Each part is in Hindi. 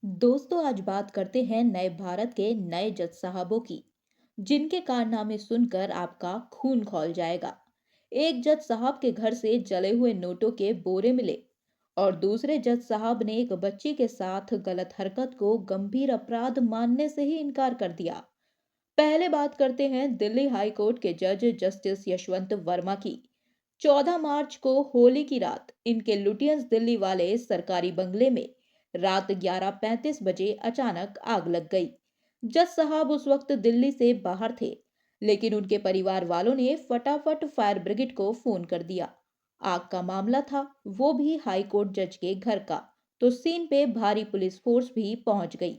दोस्तों, आज बात करते हैं नए भारत के नए जज साहबों की, जिनके कारनामे सुनकर आपका खून खौल जाएगा। एक जज साहब के घर से जले हुए नोटों के बोरे मिले और दूसरे जज साहब ने एक बच्ची के साथ गलत हरकत को गंभीर अपराध मानने से ही इनकार कर दिया। पहले बात करते हैं दिल्ली हाई कोर्ट के जज जस्टिस यशवंत वर्मा की। 14 मार्च को होली की रात इनके लुटियंस दिल्ली वाले सरकारी बंगले में रात 11:35 बजे अचानक आग लग गई। जज साहब उस वक्त दिल्ली से बाहर थे, लेकिन उनके परिवार वालों ने फटाफट फायर ब्रिगेड को फोन कर दिया। आग का मामला था, वो भी हाई कोर्ट जज के घर का, तो सीन पे भारी पुलिस फोर्स भी पहुंच गई।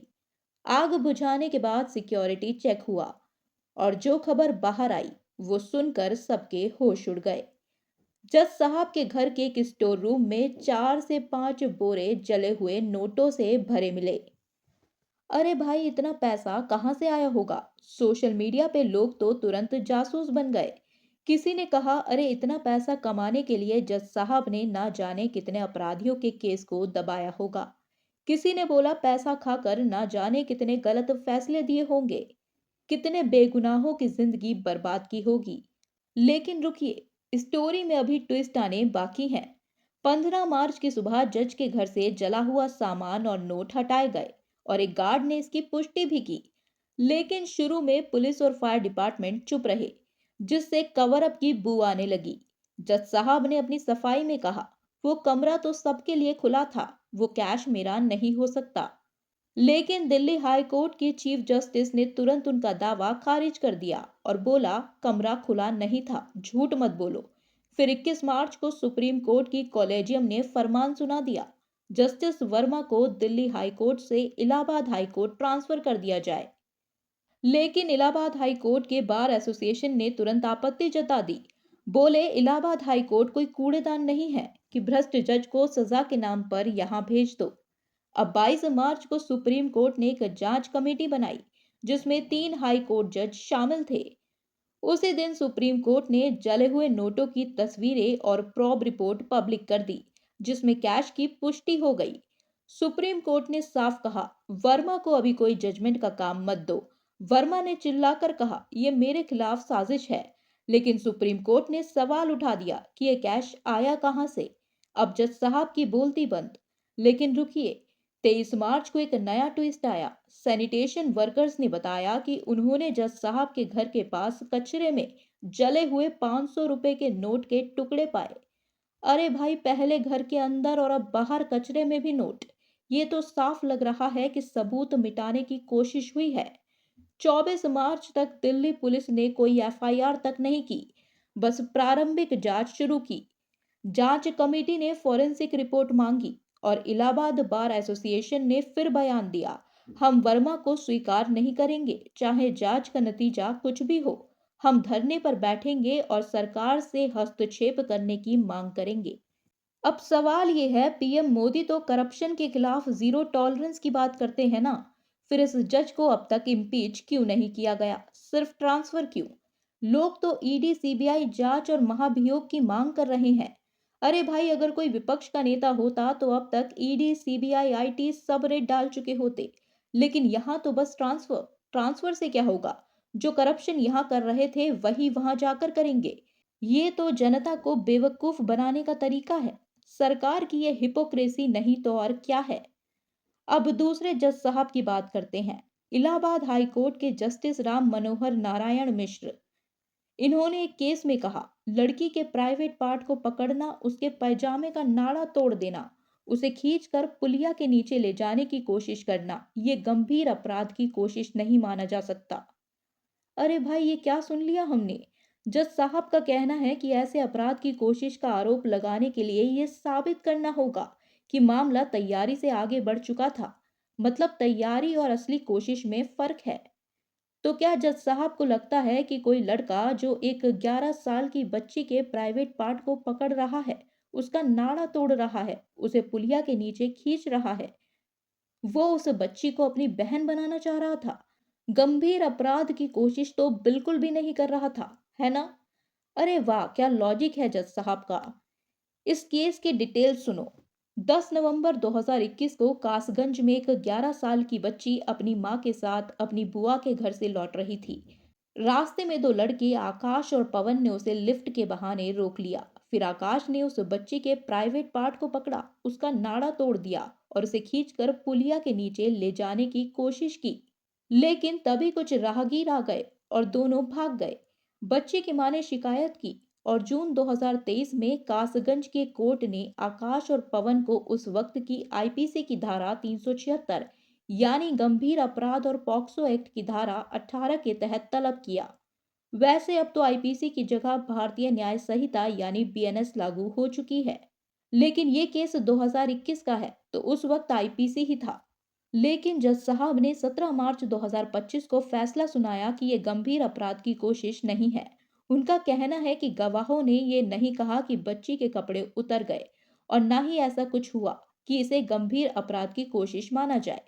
आग बुझाने के बाद सिक्योरिटी चेक हुआ और जो खबर बाहर आई वो सुनकर सबके होश उड़ गए। जज साहब के घर के एक स्टोर रूम में 4 से 5 बोरे जले हुए नोटों से भरे मिले। अरे भाई, इतना पैसा कहाँ से आया होगा? सोशल मीडिया पे लोग तो तुरंत जासूस बन गए। किसी ने कहा, अरे इतना पैसा कमाने के लिए जज साहब ने ना जाने कितने अपराधियों के केस को दबाया होगा। किसी ने बोला, पैसा खाकर ना जाने कितने गलत फैसले दिए होंगे, कितने बेगुनाहों की जिंदगी बर्बाद की होगी। लेकिन रुकिए, स्टोरी में अभी ट्विस्ट आने बाकी हैं। 15 मार्च की सुबह जज के घर से जला हुआ सामान और नोट हटाए गए और एक गार्ड ने इसकी पुष्टि भी की। लेकिन शुरू में पुलिस और फायर डिपार्टमेंट चुप रहे, जिससे कवर अप की बू आने लगी। जज साहब ने अपनी सफाई में कहा, वो कमरा तो सबके लिए खुला था, वो कैश मेरा नहीं हो सकता। लेकिन दिल्ली हाई कोर्ट के चीफ जस्टिस ने तुरंत उनका दावा खारिज कर दिया और बोला, कमरा खुला नहीं था, झूठ मत बोलो। फिर 21 मार्च को सुप्रीम कोर्ट की कॉलेजियम ने फरमान सुना दिया, जस्टिस वर्मा को दिल्ली हाई कोर्ट से इलाहाबाद हाई कोर्ट ट्रांसफर कर दिया जाए। लेकिन इलाहाबाद हाई कोर्ट के बार एसोसिएशन ने तुरंत आपत्ति जता दी। बोले, इलाहाबाद हाई कोर्ट कोई कूड़ेदान नहीं है कि भ्रष्ट जज को सजा के नाम पर यहां भेज दो। अब 22 मार्च को सुप्रीम कोर्ट ने एक जांच कमेटी बनाई, जिसमें 3 हाई कोर्ट जज शामिल थे। उसी दिन सुप्रीम कोर्ट ने जले हुए नोटों की तस्वीरें और प्रॉब रिपोर्ट पब्लिक कर दी, जिसमें कैश की पुष्टि हो गई। सुप्रीम कोर्ट ने साफ कहा, वर्मा को अभी कोई जजमेंट का काम मत दो। वर्मा ने चिल्लाकर कहा, यह मेरे खिलाफ साजिश है। लेकिन सुप्रीम कोर्ट ने सवाल उठा दिया कि यह कैश आया कहां से। अब जज साहब की बोलती बंद। लेकिन रुकिए, 23 मार्च को एक नया ट्विस्ट आया। सैनिटेशन वर्कर्स ने बताया कि उन्होंने जज साहब के घर के पास कचरे में जले हुए 500 रुपए के नोट के टुकड़े पाए। अरे भाई, पहले घर के अंदर और अब बाहर कचरे में भी नोट। ये तो साफ लग रहा है कि सबूत मिटाने की कोशिश हुई है। 24 मार्च तक दिल्ली पुलिस ने कोई एफआईआर तक नहीं की, बस प्रारंभिक जांच शुरू की। जांच कमेटी ने फॉरेंसिक रिपोर्ट मांगी और इलाहाबाद बार एसोसिएशन ने फिर बयान दिया, हम वर्मा को स्वीकार नहीं करेंगे, चाहे जांच का नतीजा कुछ भी हो। हम धरने पर बैठेंगे और सरकार से हस्तक्षेप करने की मांग करेंगे। अब सवाल ये है, पीएम मोदी तो करप्शन के खिलाफ जीरो टॉलरेंस की बात करते हैं ना, फिर इस जज को अब तक इम्पीच क्यों नहीं किया गया, सिर्फ ट्रांसफर क्यों? लोग तो ईडी सीबीआई जांच और महाभियोग की मांग कर रहे हैं। अरे भाई, अगर कोई विपक्ष का नेता होता तो अब तक ईडी सीबीआई आईटी सब रेड डाल चुके होते। लेकिन यहाँ तो बस ट्रांसफर। ट्रांसफर से क्या होगा? जो करप्शन यहाँ कर रहे थे वही वहां जाकर करेंगे। ये तो जनता को बेवकूफ बनाने का तरीका है। सरकार की ये हिपोक्रेसी नहीं तो और क्या है। अब दूसरे जज साहब की बात करते हैं। इलाहाबाद हाई कोर्ट के जस्टिस राम मनोहर नारायण मिश्र। इन्होंने एक केस में कहा, लड़की के प्राइवेट पार्ट को पकड़ना, उसके पैजामे का नाड़ा तोड़ देना, उसे खींचकर पुलिया के नीचे ले जाने की कोशिश करना, ये गंभीर अपराध की कोशिश नहीं माना जा सकता। अरे भाई, ये क्या सुन लिया हमने? जज साहब का कहना है कि ऐसे अपराध की कोशिश का आरोप लगाने के लिए ये साबित करना होगा कि मामला तैयारी से आगे बढ़ चुका था। मतलब तैयारी और असली कोशिश में फर्क है। तो क्या जज साहब को लगता है कि कोई लड़का जो एक 11 साल की बच्ची के प्राइवेट पार्ट को पकड़ रहा है, उसका नाड़ा तोड़ रहा है, उसे पुलिया के नीचे खींच रहा है, वो उस बच्ची को अपनी बहन बनाना चाह रहा था? गंभीर अपराध की कोशिश तो बिल्कुल भी नहीं कर रहा था, है ना? अरे वाह, क्या लॉजिक है जज साहब का। इस केस की डिटेल सुनो। 10 नवंबर 2021 को कासगंज में एक 11 साल की बच्ची अपनी मां के साथ अपनी बुआ के घर से लौट रही थी। रास्ते में दो लड़के आकाश और पवन ने उसे लिफ्ट के बहाने रोक लिया। फिर आकाश ने उस बच्ची के प्राइवेट पार्ट को पकड़ा, उसका नाड़ा तोड़ दिया और उसे खींचकर पुलिया के नीचे ले जाने की कोशिश की। लेकिन तभी कुछ राहगीर आ गए और दोनों भाग गए। बच्ची की मां ने शिकायत की और जून 2023 में कासगंज के कोर्ट ने आकाश और पवन को उस वक्त की आईपीसी की धारा 376 यानी गंभीर अपराध और पॉक्सो एक्ट की धारा 18 के तहत तलब किया। वैसे अब तो आईपीसी की जगह भारतीय न्याय संहिता यानी बीएनएस लागू हो चुकी है। लेकिन ये केस 2021 का है, तो उस वक्त आईपीसी ही था। लेकिन जज साहब ने 17 मार्च 2025 को फैसला सुनाया कि ये गंभीर अपराध की कोशिश नहीं है। उनका कहना है कि गवाहों ने ये नहीं कहा कि बच्ची के कपड़े उतर गए और ना ही ऐसा कुछ हुआ कि इसे गंभीर अपराध की कोशिश माना जाए।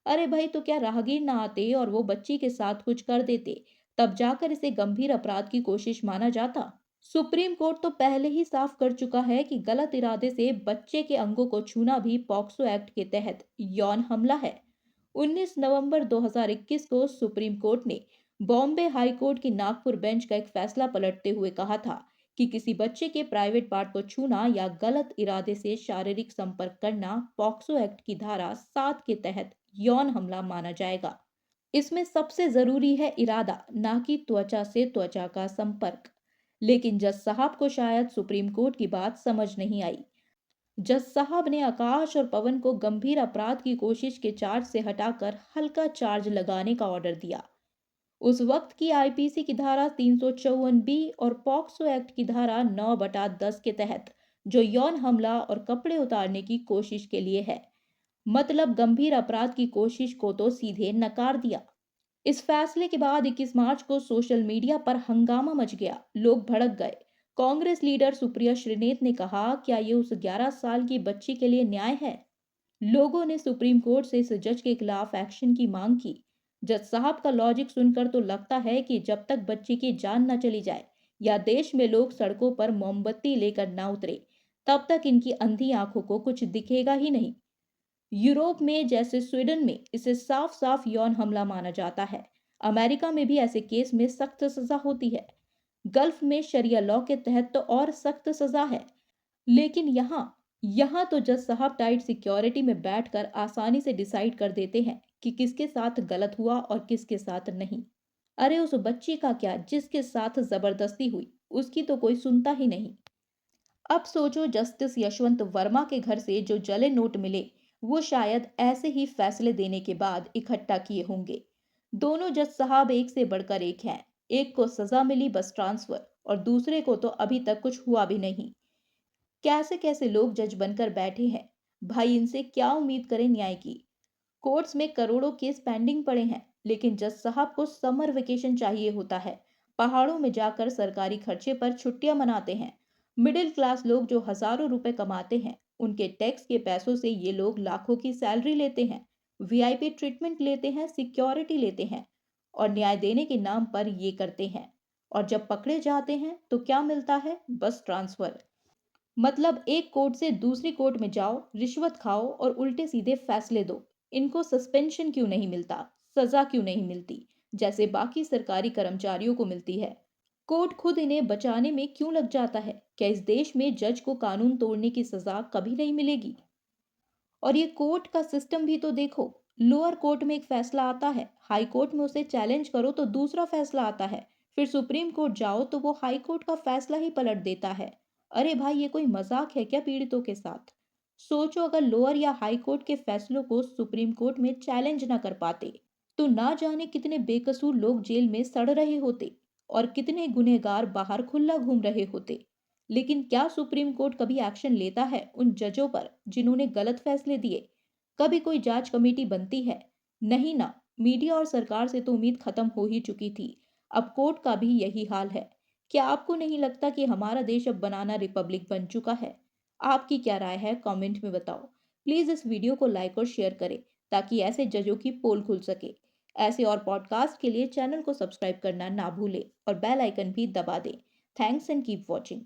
अरे भाई, तो क्या राहगीर ना आते और वो बच्ची के साथ कुछ कर देते, तब जाकर इसे गंभीर अपराध की कोशिश माना जाता। सुप्रीम कोर्ट तो पहले ही साफ कर चुका है कि गलत इरादे से बच्चे के अंगों को छूना भी पॉक्सो एक्ट के तहत यौन हमला है। 19 नवंबर 2021 को सुप्रीम कोर्ट ने बॉम्बे हाई कोर्ट की नागपुर बेंच का एक फैसला पलटते हुए कहा था कि किसी बच्चे के प्राइवेट पार्ट को छूना या गलत इरादे से शारीरिक संपर्क करना पॉक्सो एक्ट की धारा 7 के तहत यौन हमला माना जाएगा। इसमें सबसे जरूरी है इरादा, ना कि त्वचा से त्वचा का संपर्क। लेकिन जज साहब को शायद सुप्रीम कोर्ट की बात समझ नहीं आई। जज साहब ने आकाश और पवन को गंभीर अपराध की कोशिश के चार्ज से हटाकर हल्का चार्ज लगाने का ऑर्डर दिया। उस वक्त की आईपीसी की धारा 354 बी और पॉक्सो एक्ट की धारा 9/10 के तहत, जो यौन हमला और कपड़े उतारने की कोशिश के लिए है, मतलब गंभीर अपराध की कोशिश को तो सीधे नकार दिया। इस फैसले के बाद 21 मार्च को सोशल मीडिया पर हंगामा मच गया, लोग भड़क गए। कांग्रेस लीडर सुप्रिया श्रीनेत ने कहा, क्या ये उस 11 साल की बच्ची के लिए न्याय है? लोगों ने सुप्रीम कोर्ट से इस जज के खिलाफ एक्शन की मांग की। जज साहब का लॉजिक सुनकर तो लगता है कि जब तक बच्ची की जान न चली जाए या देश में लोग सड़कों पर मोमबत्ती लेकर ना उतरे, तब तक इनकी अंधी आंखों को कुछ दिखेगा ही नहीं। यूरोप में जैसे स्वीडन में इसे साफ साफ यौन हमला माना जाता है। अमेरिका में भी ऐसे केस में सख्त सजा होती है। गल्फ में शरिया लॉ के तहत तो और सख्त सजा है। लेकिन यहाँ तो जज साहब टाइट सिक्योरिटी में बैठकर आसानी से डिसाइड कर देते हैं कि किसके साथ गलत हुआ और किसके साथ नहीं। अरे उस बच्ची का क्या, जिसके साथ जबरदस्ती हुई, उसकी तो कोई सुनता ही नहीं। अब सोचो, जस्टिस यशवंत वर्मा के घर से जो जले नोट मिले, वो शायद ऐसे ही फैसले देने के बाद इकट्ठा किए होंगे। दोनों जज साहब एक से बढ़कर एक हैं। एक को सजा मिली बस ट्रांसफर, और दूसरे को तो अभी तक कुछ हुआ भी नहीं। कैसे कैसे लोग जज बनकर बैठे हैं। भाई, इनसे क्या उम्मीद करें न्याय की। कोर्ट्स में करोड़ों केस पेंडिंग पड़े हैं, लेकिन जज साहब को समर वेकेशन चाहिए होता है। पहाड़ों में जाकर सरकारी खर्चे पर छुट्टियां मनाते हैं। मिडिल क्लास लोग जो हजारों रुपए कमाते हैं, उनके टैक्स के पैसों से ये लोग लाखों की सैलरी लेते हैं, वीआईपी ट्रीटमेंट लेते हैं, सिक्योरिटी लेते हैं, और न्याय देने के नाम पर ये करते हैं। और जब पकड़े जाते हैं तो क्या मिलता है? बस ट्रांसफर। मतलब एक कोर्ट से दूसरी कोर्ट में जाओ, रिश्वत खाओ और उल्टे सीधे फैसले दो। इनको सस्पेंशन क्यों नहीं मिलता, सजा क्यों नहीं मिलती, जैसे बाकी सरकारी कर्मचारियों को मिलती है? कोर्ट खुद इन्हें बचाने में क्यों लग जाता है? क्या इस देश में जज को कानून तोड़ने की सजा कभी नहीं मिलेगी? और ये कोर्ट का सिस्टम भी तो देखो। लोअर कोर्ट में एक फैसला आता है, हाई कोर्ट में उसे चैलेंज करो तो दूसरा फैसला आता है, फिर सुप्रीम कोर्ट जाओ तो वो हाई कोर्ट का फैसला ही पलट देता है। अरे भाई, ये कोई मजाक है क्या पीड़ितों के साथ? सोचो, अगर लोअर या हाई कोर्ट के फैसलों को सुप्रीम कोर्ट में चैलेंज ना कर पाते, तो ना जाने कितने बेकसूर लोग जेल में सड़ रहे होते और कितने गुनहगार बाहर खुला घूम रहे होते। लेकिन क्या सुप्रीम कोर्ट कभी एक्शन लेता है उन जजों पर जिन्होंने गलत फैसले दिए? कभी कोई जांच कमेटी बनती है? नहीं ना। मीडिया और सरकार से तो उम्मीद खत्म हो ही चुकी थी। अब कोर्ट का भी यही हाल है। क्या आपको नहीं लगता कि हमारा देश अब बनाना रिपब्लिक बन चुका है? आपकी क्या राय है, कमेंट में बताओ। प्लीज इस वीडियो को लाइक और शेयर करें, ताकि ऐसे जजों की पोल खुल सके। ऐसे और पॉडकास्ट के लिए चैनल को सब्सक्राइब करना ना भूलें और बेल आइकन भी दबा दें। Thanks and keep watching.